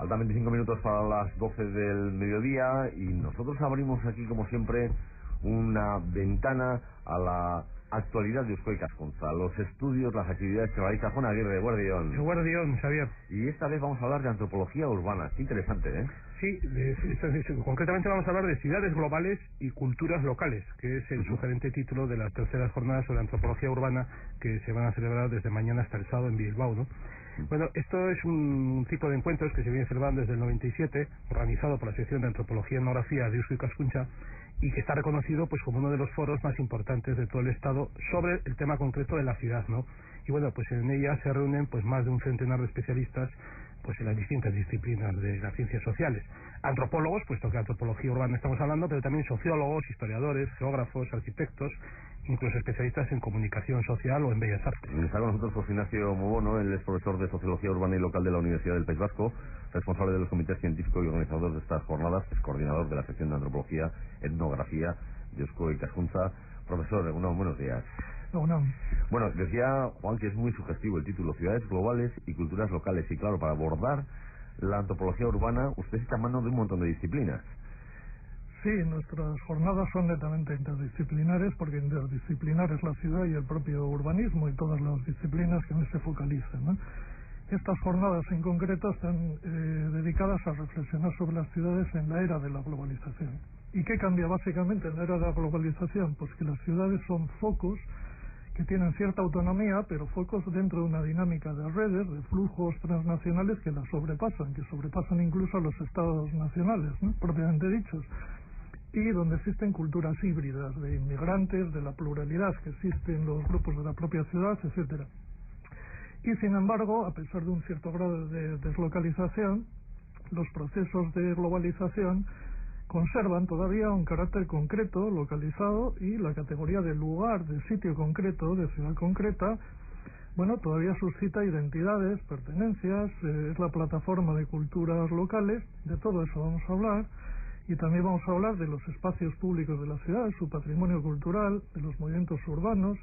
Faltan 25 minutos para las 12 del mediodía y nosotros abrimos aquí, como siempre, una ventana a la actualidad de Eusko Ikaskuntza, los estudios, las actividades que realiza Juan Aguirre de Guardión. Guardión, Xavier. Y esta vez vamos a hablar de antropología urbana. Qué interesante, ¿eh? Sí, concretamente vamos a hablar de ciudades globales y culturas locales, que es el sugerente título de las terceras jornadas sobre antropología urbana que se van a celebrar desde mañana hasta el sábado en Bilbao, ¿no? Bueno, esto es un tipo de encuentros que se viene celebrando desde el 97, organizado por la sección de Antropología y Etnografía de Eusko Ikaskuntza, y que está reconocido pues como uno de los foros más importantes de todo el Estado sobre el tema concreto de la ciudad, ¿no? Y bueno, pues en ella se reúnen pues más de un centenar de especialistas pues en las distintas disciplinas de las ciencias sociales. Antropólogos, puesto que antropología urbana estamos hablando, pero también sociólogos, historiadores, geógrafos, arquitectos, incluso especialistas en comunicación social o en bellas artes. Está con nosotros José Ignacio Mubono, él es profesor de Sociología Urbana y Local de la Universidad del País Vasco, responsable de los comités científicos y organizadores de estas jornadas, es coordinador de la sección de Antropología, Etnografía de Eusko Ikaskuntza. Profesor, buenos días. Bueno, decía Juan que es muy sugestivo el título, Ciudades Globales y Culturas Locales, y claro, para abordar la antropología urbana usted está a mano de un montón de disciplinas. Sí, nuestras jornadas son netamente interdisciplinares, porque interdisciplinar es la ciudad y el propio urbanismo y todas las disciplinas que en él se focalizan, ¿no? Estas jornadas en concreto están dedicadas a reflexionar sobre las ciudades en la era de la globalización. ¿Y qué cambia básicamente en la era de la globalización? Pues que las ciudades son focos que tienen cierta autonomía, pero focos dentro de una dinámica de redes, de flujos transnacionales que las sobrepasan, que sobrepasan incluso a los estados nacionales, ¿no?, propiamente dichos, y donde existen culturas híbridas de inmigrantes, de la pluralidad que existe en los grupos de la propia ciudad, etcétera. Y sin embargo, a pesar de un cierto grado de deslocalización, los procesos de globalización conservan todavía un carácter concreto, localizado, y la categoría de lugar, de sitio concreto, de ciudad concreta, bueno, todavía suscita identidades, pertenencias, es la plataforma de culturas locales. De todo eso vamos a hablar, y también vamos a hablar de los espacios públicos de la ciudad, su patrimonio cultural, de los movimientos urbanos,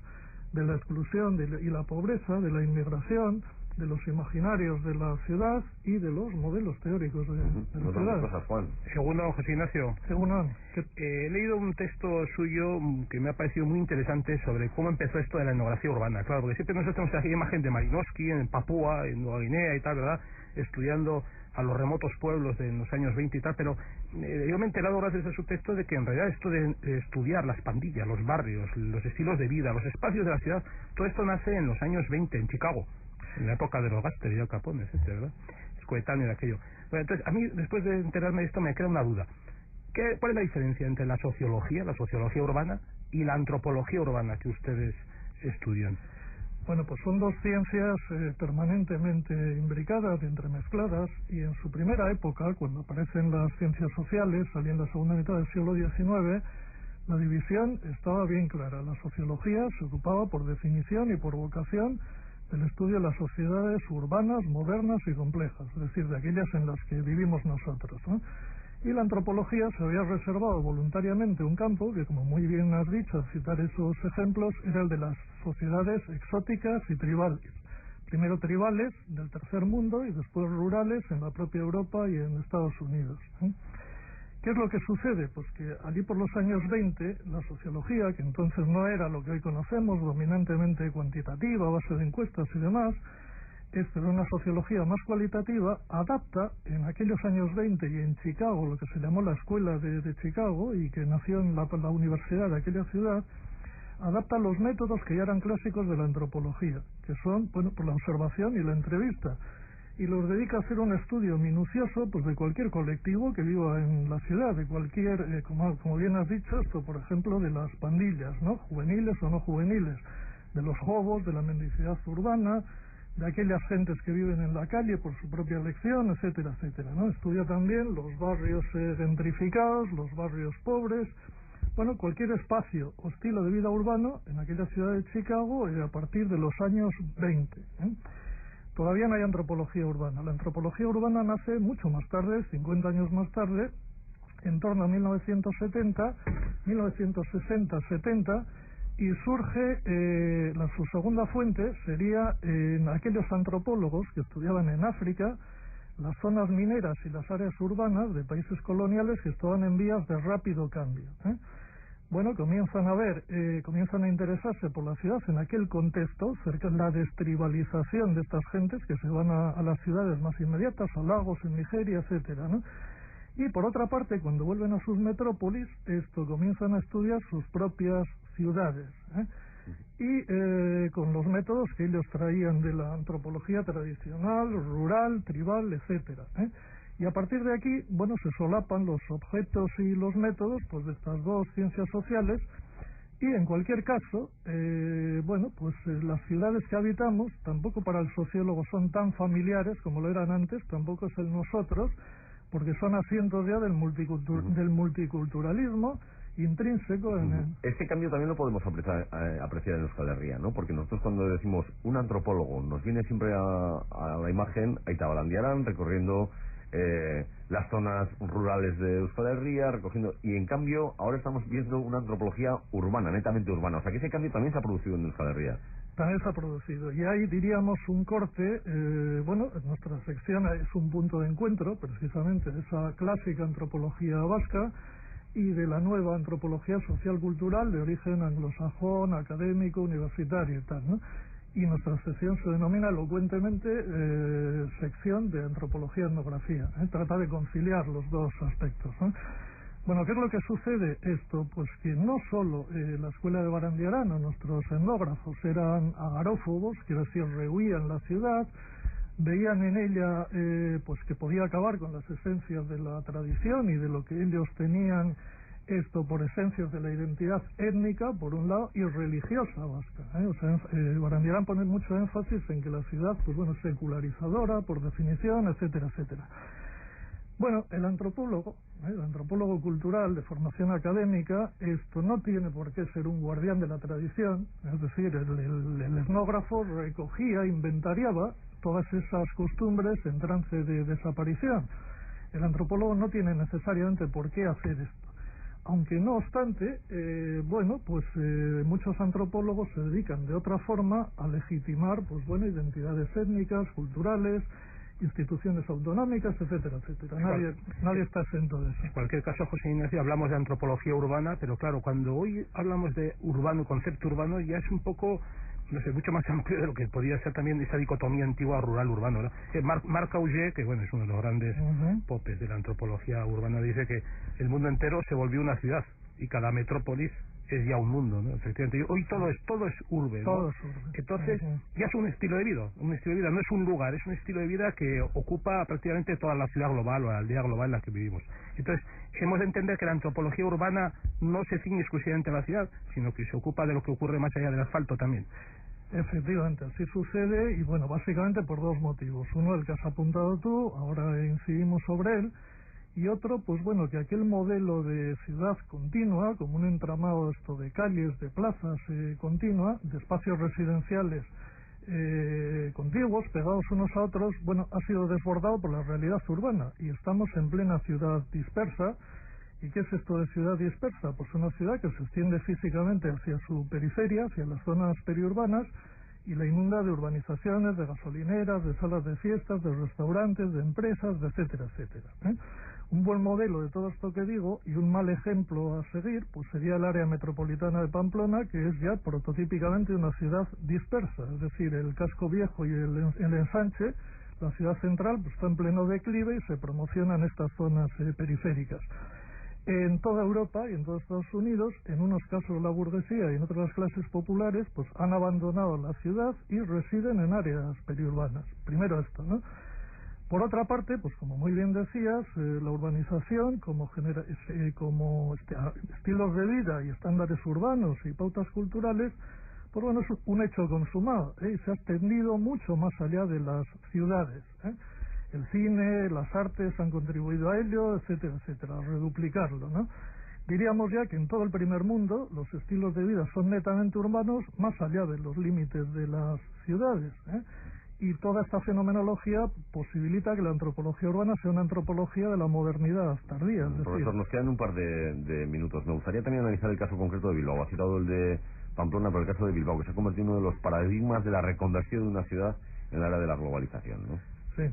de la exclusión y la pobreza, de la inmigración, de los imaginarios de la ciudad y de los modelos teóricos de la ciudad. Cosas, Juan. Segundo, José Ignacio. Segundo, he leído un texto suyo que me ha parecido muy interesante sobre cómo empezó esto de la etnografía urbana. Claro, porque siempre nosotros tenemos aquella imagen de Malinowski en Papúa, en Nueva Guinea y tal, ¿verdad?, estudiando a los remotos pueblos de los años 20 y tal, pero yo me he enterado gracias a su texto de que en realidad esto de estudiar las pandillas, los barrios, los estilos de vida, los espacios de la ciudad, todo esto nace en los años 20 en Chicago, en la época de los Gaster y Al Capone, etcétera, ¿verdad? Es coetáneo de aquello. Bueno, entonces, a mí, después de enterarme de esto, me queda una duda. ¿Cuál es la diferencia entre la sociología urbana, y la antropología urbana que ustedes estudian? Bueno, pues son dos ciencias permanentemente imbricadas y entremezcladas, y en su primera época, cuando aparecen las ciencias sociales, salía en la segunda mitad del siglo XIX, la división estaba bien clara. La sociología se ocupaba por definición y por vocación del estudio de las sociedades urbanas, modernas y complejas, es decir, de aquellas en las que vivimos nosotros, ¿no? Y la antropología se había reservado voluntariamente un campo que, como muy bien has dicho al citar esos ejemplos, era el de las sociedades exóticas y tribales. Primero tribales del tercer mundo y después rurales en la propia Europa y en Estados Unidos, ¿eh? ¿Qué es lo que sucede? Pues que allí por los años 20, la sociología, que entonces no era lo que hoy conocemos, dominantemente cuantitativa, a base de encuestas y demás, esta era una sociología más cualitativa, adapta en aquellos años 20 y en Chicago, lo que se llamó la escuela de Chicago, y que nació en la universidad de aquella ciudad, adapta los métodos que ya eran clásicos de la antropología, que son, bueno, por la observación y la entrevista, y los dedica a hacer un estudio minucioso pues de cualquier colectivo que viva en la ciudad, de cualquier, como bien has dicho, esto por ejemplo de las pandillas, ¿no?, juveniles o no juveniles, de los hobos, de la mendicidad urbana, de aquellas gentes que viven en la calle por su propia elección, etcétera, etcétera, ¿no? Estudia también los barrios gentrificados, los barrios pobres, bueno, cualquier espacio o estilo de vida urbano en aquella ciudad de Chicago a partir de los años 20, ¿eh? Todavía no hay antropología urbana. La antropología urbana nace mucho más tarde, 50 años más tarde, en torno a 1970, 1960-70, y surge, su segunda fuente sería en aquellos antropólogos que estudiaban en África las zonas mineras y las áreas urbanas de países coloniales que estaban en vías de rápido cambio. Bueno, comienzan a interesarse por la ciudad en aquel contexto, cerca de la destribalización de estas gentes que se van a las ciudades más inmediatas, a Lagos, en Nigeria, etcétera, ¿no? Y por otra parte, cuando vuelven a sus metrópolis, comienzan a estudiar sus propias ciudades, y con los métodos que ellos traían de la antropología tradicional, rural, tribal, etcétera, Y a partir de aquí, bueno, se solapan los objetos y los métodos, pues, de estas dos ciencias sociales, y en cualquier caso, las ciudades que habitamos, tampoco para el sociólogo son tan familiares como lo eran antes, tampoco es el nosotros, porque son asientos ya del multiculturalismo intrínseco en el... Este cambio también lo podemos apreciar en Euskal Herria, ¿no? Porque nosotros, cuando decimos un antropólogo, nos viene siempre a la imagen Aita Barandiaran recorriendo las zonas rurales de Euskal Herria, y en cambio ahora estamos viendo una antropología urbana, netamente urbana. O sea que ese cambio también se ha producido en Euskal Herria. También se ha producido, y ahí diríamos un corte, nuestra sección es un punto de encuentro precisamente de esa clásica antropología vasca y de la nueva antropología social-cultural de origen anglosajón, académico, universitario y tal, ¿no? Y nuestra sección se denomina elocuentemente sección de antropología-etnografía, trata de conciliar los dos aspectos, ¿no? Bueno, ¿qué es lo que sucede? Pues que no solo la escuela de Barandiaran o nuestros etnógrafos eran agarófobos, quiero decir, rehuían la ciudad, veían en ella que podía acabar con las esencias de la tradición y de lo que ellos tenían por esencias de la identidad étnica, por un lado, y religiosa vasca, Barandiaran pone mucho énfasis en que la ciudad, es secularizadora, por definición, etcétera, etcétera. Bueno, el antropólogo cultural de formación académica, no tiene por qué ser un guardián de la tradición, es decir, el etnógrafo recogía, inventariaba todas esas costumbres en trance de desaparición. El antropólogo no tiene necesariamente por qué hacer esto. Aunque no obstante, muchos antropólogos se dedican de otra forma a legitimar, identidades étnicas, culturales, instituciones autonómicas, etcétera, etcétera. Nadie está exento de eso. En cualquier caso, José Ignacio, hablamos de antropología urbana, pero claro, cuando hoy hablamos de urbano, concepto urbano, ya es un poco, mucho más amplio de lo que podía ser también esa dicotomía antigua rural-urbano, ¿no? Marc Augé, que es uno de los grandes popes de la antropología urbana, dice que el mundo entero se volvió una ciudad y cada metrópolis es ya un mundo, ¿no? Efectivamente, hoy todo es urbe, ¿no? Todo es urbe. Entonces, ya es un estilo de vida, no es un lugar, es un estilo de vida que ocupa prácticamente toda la ciudad global o la aldea global en la que vivimos. Entonces, hemos de entender que la antropología urbana no se ciñe exclusivamente a la ciudad, sino que se ocupa de lo que ocurre más allá del asfalto también. Efectivamente, así sucede, y básicamente por dos motivos. Uno, el que has apuntado tú, ahora incidimos sobre él, y otro, que aquel modelo de ciudad continua, como un entramado de calles, de plazas continua, de espacios residenciales contiguos, pegados unos a otros, ha sido desbordado por la realidad urbana, y estamos en plena ciudad dispersa. ¿Y qué es esto de ciudad dispersa? Pues una ciudad que se extiende físicamente hacia su periferia, hacia las zonas periurbanas, y la inunda de urbanizaciones, de gasolineras, de salas de fiestas, de restaurantes, de empresas, de etcétera, etcétera. Un buen modelo de todo esto que digo, y un mal ejemplo a seguir, pues sería el área metropolitana de Pamplona, que es ya prototípicamente una ciudad dispersa, es decir, el casco viejo y el ensanche, la ciudad central, pues está en pleno declive y se promocionan estas zonas periféricas. En toda Europa y en todos Estados Unidos, en unos casos la burguesía y en otras las clases populares, pues han abandonado la ciudad y residen en áreas periurbanas. Primero esto, ¿no? Por otra parte, pues como muy bien decías, la urbanización como estilos de vida y estándares urbanos y pautas culturales, pues es un hecho consumado, y se ha extendido mucho más allá de las ciudades. El cine, las artes han contribuido a ello, etcétera, etcétera, a reduplicarlo, ¿no? Diríamos ya que en todo el primer mundo los estilos de vida son netamente urbanos, más allá de los límites de las ciudades, y toda esta fenomenología posibilita que la antropología urbana sea una antropología de la modernidad tardía. Profesor, nos quedan un par de minutos. Me gustaría también analizar el caso concreto de Bilbao. Ha citado el de Pamplona, pero el caso de Bilbao, que se ha convertido en uno de los paradigmas de la reconversión de una ciudad en la era de la globalización, ¿no? Sí.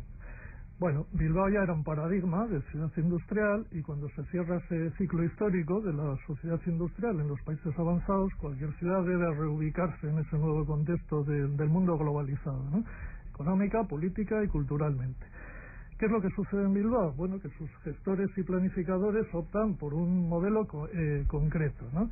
Bueno, Bilbao ya era un paradigma de ciudad industrial, y cuando se cierra ese ciclo histórico de la sociedad industrial en los países avanzados, cualquier ciudad debe reubicarse en ese nuevo contexto del mundo globalizado, ¿no? Económica, política y culturalmente. ¿Qué es lo que sucede en Bilbao? Bueno, que sus gestores y planificadores optan por un modelo concreto, ¿no?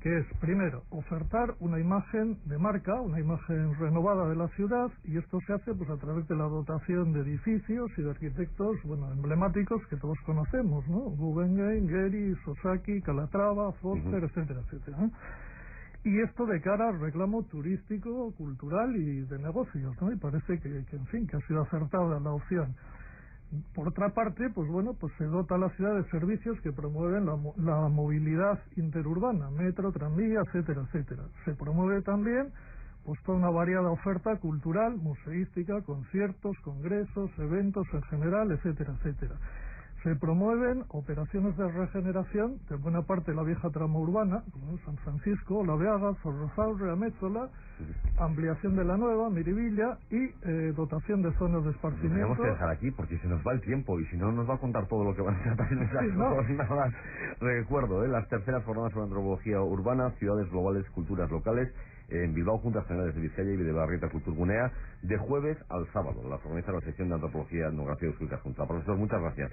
Que es, primero, ofertar una imagen de marca, una imagen renovada de la ciudad, y esto se hace pues a través de la dotación de edificios y de arquitectos, bueno, emblemáticos que todos conocemos, ¿no? Guggenheim, Gehry, Sosaki, Calatrava, Foster, etcétera, etcétera, ¿no? Y esto de cara al reclamo turístico, cultural y de negocios, ¿no? Y parece que en fin, que ha sido acertada la opción. Por otra parte, pues bueno, pues se dota a la ciudad de servicios que promueven la movilidad interurbana, metro, tranvía, etcétera, etcétera. Se promueve también pues toda una variada oferta cultural, museística, conciertos, congresos, eventos en general, etcétera, etcétera. Se promueven operaciones de regeneración de buena parte de la vieja trama urbana, como San Francisco, La Veaga, Zorrozaurre, Amézola, ampliación de la nueva, Miribilla, y dotación de zonas de esparcimiento. Tenemos que dejar aquí porque se nos va el tiempo y si no nos va a contar todo lo que van a tratar en esas jornadas. Recuerdo, las terceras jornadas sobre antropología urbana, ciudades globales, culturas locales, en Bilbao, Juntas Generales de Vizcaya y Bidebarrieta Kulturgunea, de jueves al sábado. Las organiza la sección de antropología, etnografía y escultura junta. Profesor, muchas gracias.